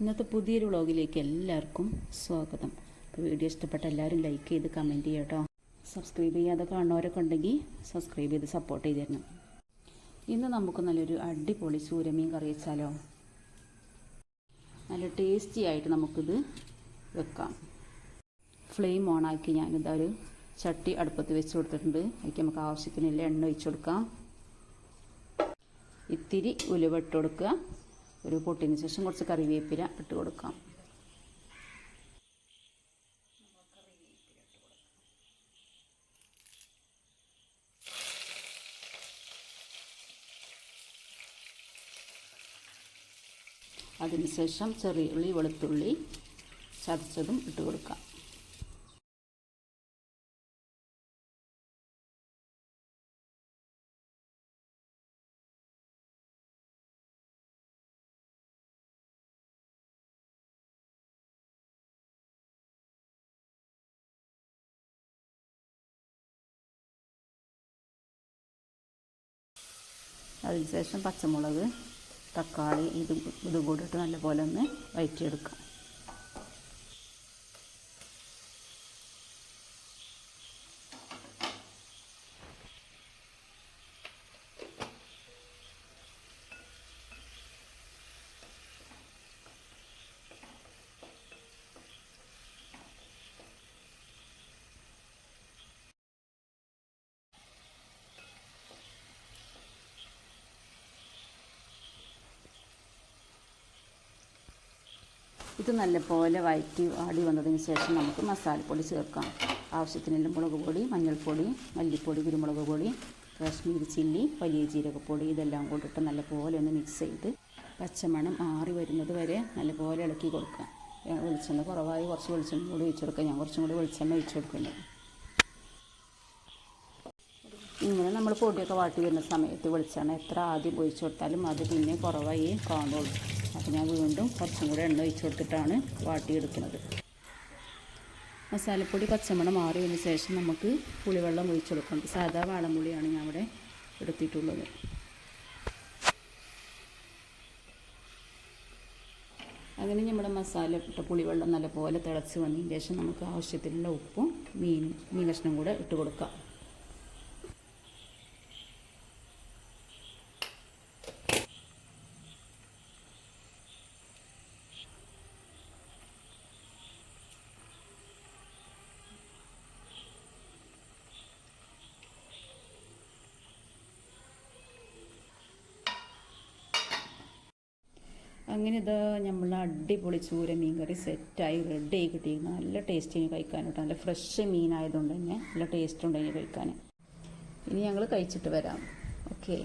ഇന്നത്തെ പുതിയൊരു വ്ളോഗിലേക്ക് എല്ലാവർക്കും സ്വാഗതം. അപ്പോൾ വീഡിയോ ഇഷ്ടപ്പെട്ട എല്ലാവരും ലൈക്ക് ചെയ്ത് കമൻറ്റ് ചെയ്യുക കേട്ടോ. സബ്സ്ക്രൈബ് ചെയ്യാതെ കാണുന്നവരൊക്കെ ഉണ്ടെങ്കിൽ സബ്സ്ക്രൈബ് ചെയ്ത് സപ്പോർട്ട് ചെയ്ത് തരണം. ഇന്ന് നമുക്ക് നല്ലൊരു അടിപൊളി സൂരമീൻ കറി വെച്ചാലോ. നല്ല ടേസ്റ്റി ആയിട്ട് നമുക്കിത് വെക്കാം. ഫ്ലെയിം ഓണാക്കി ഞാനിതാ ഒരു ചട്ടി അടുപ്പത്ത് വെച്ച് കൊടുത്തിട്ടുണ്ട്. അതിലേക്ക് നമുക്ക് ആവശ്യത്തിനുള്ള എണ്ണ ഒഴിച്ച് കൊടുക്കാം. ഇത്തിരി ഉലുവ ഇട്ട് കൊടുക്കുക. ഒരു പൊട്ടിന് ശേഷം കുറച്ച് കറിവേപ്പില ഇട്ട് കൊടുക്കാം. അതിനുശേഷം ചെറിയ ഉള്ളി വെളുത്തുള്ളി ചതച്ചതും ഇട്ട് കൊടുക്കാം. അതിനുശേഷം പച്ചമുളക്, തക്കാളി ഇതും കൂടിയിട്ട് നല്ലപോലെ ഒന്ന് വഴറ്റിയെടുക്കാം. ഇത് നല്ലപോലെ വഴറ്റി ആടി വന്നതിന് ശേഷം നമുക്ക് മസാലപ്പൊടി ചേർക്കാം. ആവശ്യത്തിനുള്ള മുളക് പൊടി, മഞ്ഞൾപ്പൊടി, മല്ലിപ്പൊടി, കുരുമുളക് പൊടി, കാശ്മീരി ചില്ലി, വലിയ ജീരകപ്പൊടി ഇതെല്ലാം കൂടിയിട്ട് നല്ലപോലെ ഒന്ന് മിക്സ് ചെയ്ത് പച്ചമണം ആറി വരുന്നത് വരെ നല്ലപോലെ ഇളക്കി കൊടുക്കാം. വെളിച്ചെണ്ണ കുറവായി കുറച്ച് വെളിച്ചെണ്ണ കൂടി ഒഴിച്ച് കൊടുക്കാം. ഞാൻ കുറച്ചും കൂടി വെളിച്ചെണ്ണ ഒഴിച്ച് കൊടുക്കുന്നുണ്ട്. ഇങ്ങനെ നമ്മൾ പൊടിയൊക്കെ വാട്ടി വരുന്ന സമയത്ത് വെളിച്ചെണ്ണ എത്ര ആദ്യം ഒഴിച്ച് കൊടുത്താലും അത് പിന്നെ കുറവായി കാണുള്ളൂ. അപ്പോൾ ഞാൻ വീണ്ടും കുറച്ചും കൂടെ എണ്ണ ഒഴിച്ച് കൊടുത്തിട്ടാണ് വാട്ടിയെടുക്കുന്നത്. മസാലപ്പൊടി പച്ചമണം മാറിയതിന് ശേഷം നമുക്ക് പുളിവെള്ളം ഒഴിച്ച് കൊടുക്കണം. സാധാ വാളംപുളിയാണ് ഞാൻ ഇവിടെ എടുത്തിട്ടുള്ളത്. അങ്ങനെ നമ്മുടെ മസാല ഇട്ട പുളിവെള്ളം നല്ലപോലെ തിളച്ച് വന്നതിന് ശേഷം നമുക്ക് ആവശ്യത്തിനുള്ള ഉപ്പും മീൻ കഷ്ണം കൂടെ ഇട്ട് കൊടുക്കാം. അങ്ങനെ ഇതാ നമ്മൾ അടിപൊളി ചൂര മീൻ കറി സെറ്റായി റെഡിയായി കിട്ടിയിരുന്നു. നല്ല ടേസ്റ്റിന് കഴിക്കാനായിട്ട്. നല്ല ഫ്രഷ് മീനായതുകൊണ്ട് തന്നെ നല്ല ടേസ്റ്റ് ഉണ്ട് അതിന് കഴിക്കാൻ. ഇനി ഞങ്ങൾ കഴിച്ചിട്ട് വരാം. ഓക്കെ.